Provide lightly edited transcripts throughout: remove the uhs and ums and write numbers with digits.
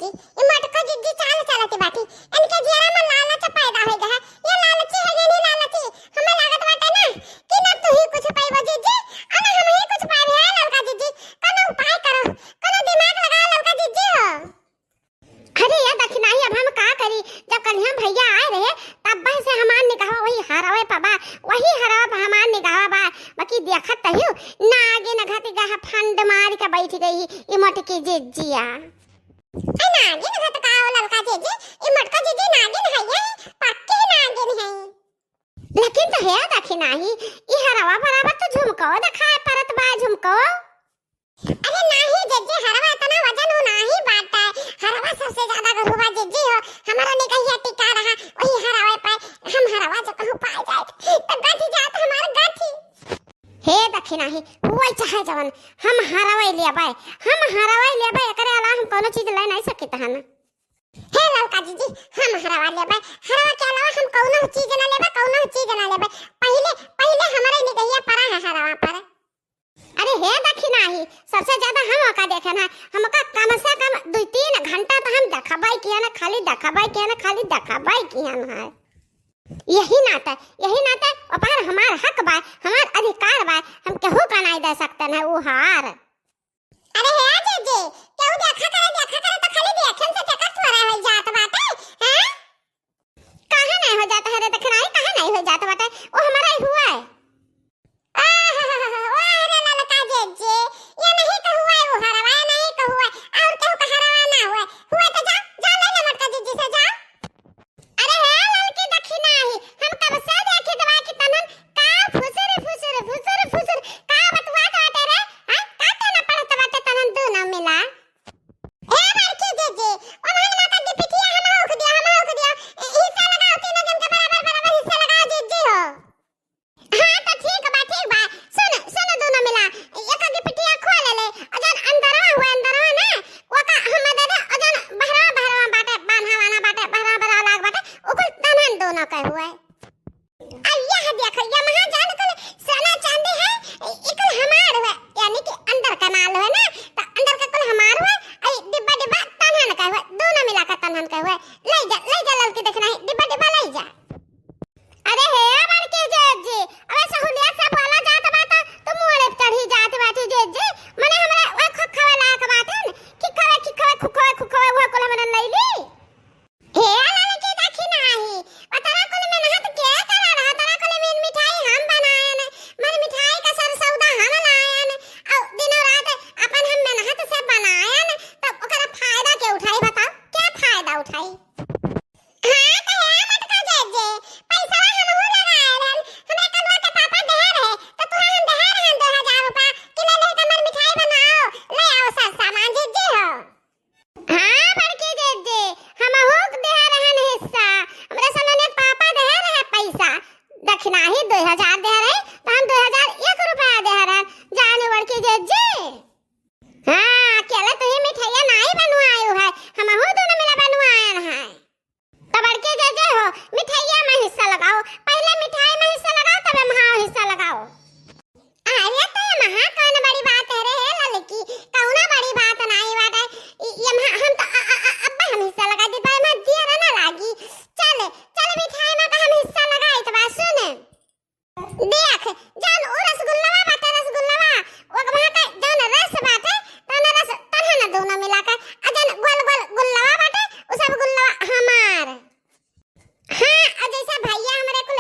जिज्जी ई मटका जिज्जी चाल चलती बाटी इनके जेरा में लालच पैदा हो गया है। ये लालची है ये नहीं लालची हमें लागत बाटे ना कि ना तू ही कुछ पाइबो जिज्जी और ना हम ही कुछ पाइबे है लड़का जिज्जी। कोनो उपाय करो कोनो दिमाग लगाओ लड़का जिज्जी हो। अरे यार दक्षिणाई अब हम का करी जब कल हम भैया आए रहे तब से हमार निगाह वही हरावे पबा वही हरावा पर हमार निगाह बा बाकी देखत तहियो ना आगे ना घाती गहा फंड मार के बैठ गई ई मटकी जिज्जिया। ए नागिन घट का लड़का जिज्जी ई मटका जिज्जी नागिन है ये पक्की नागिन है। लेकिन तो है दक्षिणाई ई हरावा बराबर तो झुमको दिखाए परत बा झुमको। अरे नहीं जिज्जी हरावा इतना वजन हो नहीं बाटा हरावा सबसे ज्यादा गरुवा जिज्जी हो हमारा निकहिया टिका रहा वही हरावे पे हम हरावा जो कहूं पाए जाए तो गाठी जात हमारा गाठी। हे दक्षिणाही हुआ चाहे जवन हम हरावे लेबे एकरे अलावा हम कोनो चीज ले नहीं सकत हन। हे लड़का जीजी हम हरावा लेबे हरावा के अलावा हम कोनो चीज ना लेबे पहले हमारे निकहिया परा है हरावा पर। अरे हे दक्षिणाही सबसे ज्यादा हम का देखन है हमका कम से कम 2-3 घंटा तो हम देखबाई किया ना खाली देखबाई किया है। यही नाते अपार हमार हक बा हमार अधिकार बा हम केहू का नहीं दे सकते हैं वो हार। अरे हे जीजी केहू देखा करे तो खाली देखन से चक्कर थोड़ा हो जात बाटे हैं काहे नहीं हो जाता है रे दक्षिणाई काहे नहीं हो जाता बाटे वो हमारा ही हुआ है। ये नहीं कहूआ वो हरवा नहीं कहूआ और कहू का हरवा ना हुआ तो जा ले ले मटका जिज्जी से जा। अरे हे लड़की दक्षिणाही हम कब से देखे दवा की तनन का फुसुर का बतवा काटे रे हां काटे ना पड़त बाटे तनन दू ना मिला। हे लड़की जिज्जी ओ भाई ना का पिटिया हम होख दिया हिस्सा लगाओ तीनों जन के बराबर हिस्सा लगाओ जिज्जी हो। हां तो ठीक बा सुन दोनों मिला एक की पिटिया खोल ले अजन अंदरवा ना ओका हम दे दे अजन बहरवा बाटे बांधावाना बाटे बहरा लाग बाटे ओकुल तनन दोनों का हुआ है। अय्या देख ये महा जान को सोना चांदी है इकुल हमार है यानी कि अंदर का माल है ना तो अंदर का कुल हमार है आई डिब्बा तनन का हुआ दोनों मिला कर तनन का हुआ ले जा लड़की देखना है डिब्बा ले जा। अरे हे बड़के जिज्जी अबे सहूलियत से बोला जात बात तुम मोड़े चढ़ी जात बाटी जिज्जी मने हमरा ओ खखवा लाक बात कि खुखवा वो कोला मन नहीं ली। हे लड़की दक्षिणाही पतरा कोल में नहत के करा रहा तरा कोल में मिठाई हम बनायन मन मिठाई का सर सौदा हम लायन और दिनो रात अपन हम मेहनत से बनायन तब ओकरा फायदा के उठाई बताओ क्या फायदा उठाई। हां तो हे मटका जिज्जी पैसा हम हो लगायन हमरा कलवा के पापा दे रहे तो तू हम दे रहे 2000 रुपया कि ले ले कमर मिठाई बनाओ ले आओ सब सामान जिज्जी हो। हां बड़की जिज्जी हम हो दे रहन हिस्सा हमरा सने पापा दे रहे पैसा दक्षिणाही 2000 दे रहे तो हम 2001 रुपया दे रहे जाने बड़की जिज्जी। हां अकेला तो ही मिठाई नहीं बनवायो है हम हो दोनों मिला बनवायन है तो बड़के जिज्जी हो मिठाइया में हिस्सा लगाओ पहले मिठाई में हिस्सा लगाओ तब महा हिस्सा लगाओ। अरे तो ये महा कौन बड़ी बात है रे लड़की कौना बड़ी बात नहीं बात है ये हम तो अब्बा हम हिस्सा लगा दे पर मैं दिया ना लागी चल मिठाई में का हम हिस्सा लगाए तो बात सुन देख जान ओ रसगुल्ला बाटे वो वहां का जान रस बाटे तो ना रस तन्हा ना दोनों मिलाकर अजन गोल गुल्ला बाटे उ सब गुल्ला हमार। हां जैसा भैया हमरे कुल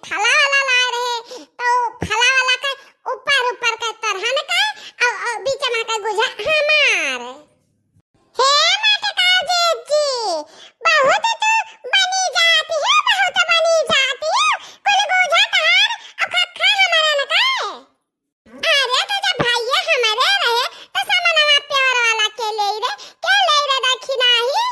फला वाला ला रहे तो फला वाला का ऊपर का तरहन का और बीच में का गुजा हमार। हे मटका जिज्जी बहुत तो बनी जाती है कुल गुजा तहार अब खखा हमारा न का। अरे तो जब भैया हमारे रहे तो सामनवा प्यार वाला के ले रे दक्षिणाही।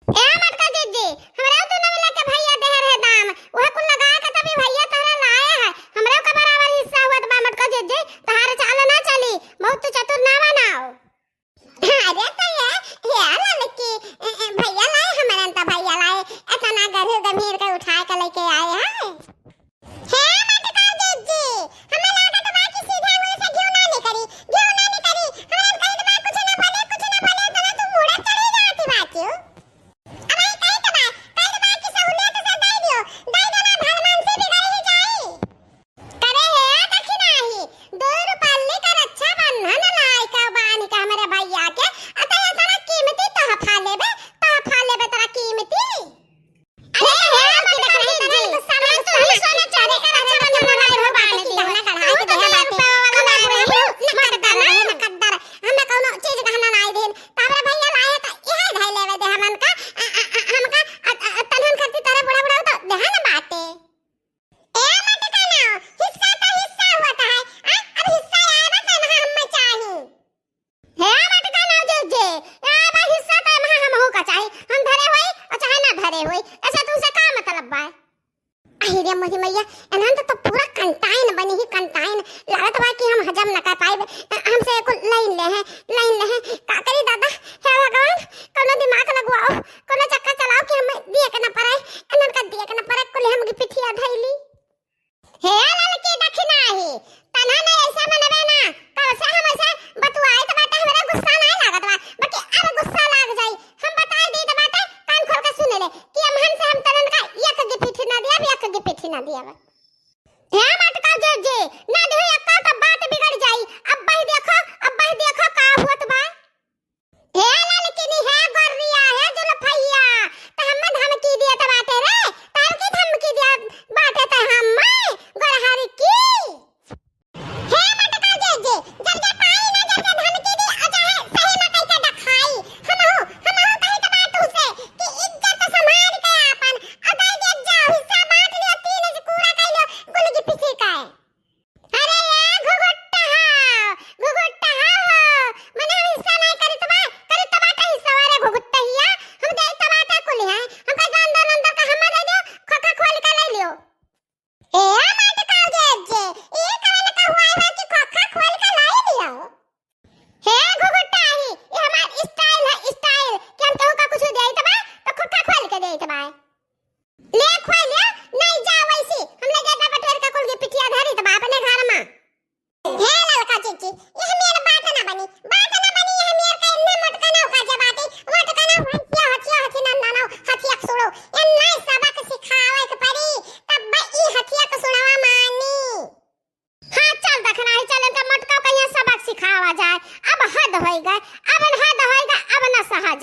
ए मटका जिज्जी हमरा दोनों मिला के भैया दे रहे दाम वह कुल लगा के तभी भैया तोरा लाए है हमरे का बराबर हिस्सा हुआ बा मटका जिज्जी तहार चाल ना चली बहुत चतुर ना बनाओ। अरे तो ये लड़की भैया लाए हमारे तो भैया लाए इतना गंभीर के उठा के लेके आए हैं। हे मटका जिज्जी हमें लागत बा कि सीधे मुंह से घिउ ना निकरी हमरा कहीं बा कुछ ना बोले तो तू मुड़ा चढ़ी जाती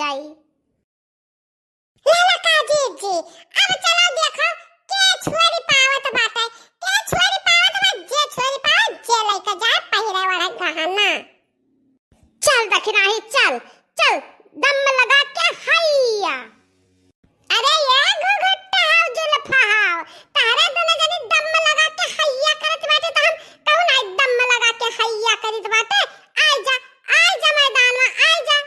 जाई। लाला का जीजी अब चलो देखो के छोरी पावत बाटे, के छोरी पावत बा, जे छोरी पावत जे लइका जा पहिरे वाला गहना। चल दखिना ही चल चल दम लगा के हैया। अरे ये घुघुट्टा हाउ जुल्फा हाउ तारे दोनों जनी दम लगा के हैया करत बाटे त हम कहू ना दम लगा के हैया करत बाटे। आ जा मैदान में आ जा।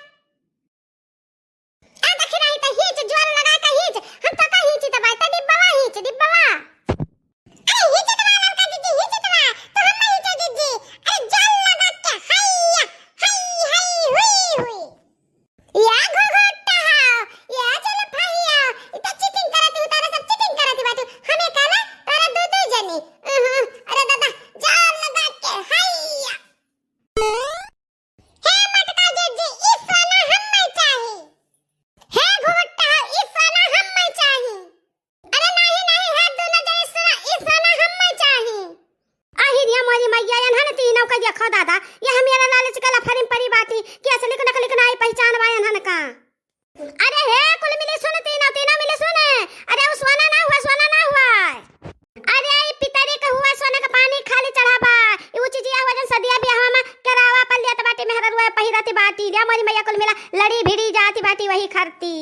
आ दखिना ही त हिच ज्वार लगा के हिच हम त का हिच त बाटे डिब्बा हिच डिब्बा। अरे हिच त वाला का दीदी हिच त वा तो हम हिच दीदी। अरे जान लगा के हैया हई हई हुई हुई। या घुघुट्टा हाउ या जुल्फा हिया इ त चीटिंग करत हु तारा सब चीटिंग करत बाटे। हमें कहला तारा दो जनी। अरे दादा जान लगा के हैया। हे मटका जीजी ई सोना हम्मे चाही। हे घुघुट्टा हाउ ई सोना हम्मे चाही। अरे नहीं नहीं है दोनों जने सोना ई सोना हम्मे चाही। आहिरिया मोरी मैया यन ती नौ का देखो दादा ये हम याला लालच कला फरिम परी बाती कि असली को नकली को नहीं पहचान वायन हन का। अरे हे कुल मिले सुन तीना मिले सुने। अरे वो सोना ना हुआ। अरे ई पितरी का हुआ सोना का पानी खाली चढ़ाबा ई ऊ चीज वजन सदिया बियाह में करावा पल्लिया त बाटी मेहर रुआ पहिराती बाटी रे मोरी मैया कुल मिला लड़ी भिड़ी जाती बाटी वही खरती।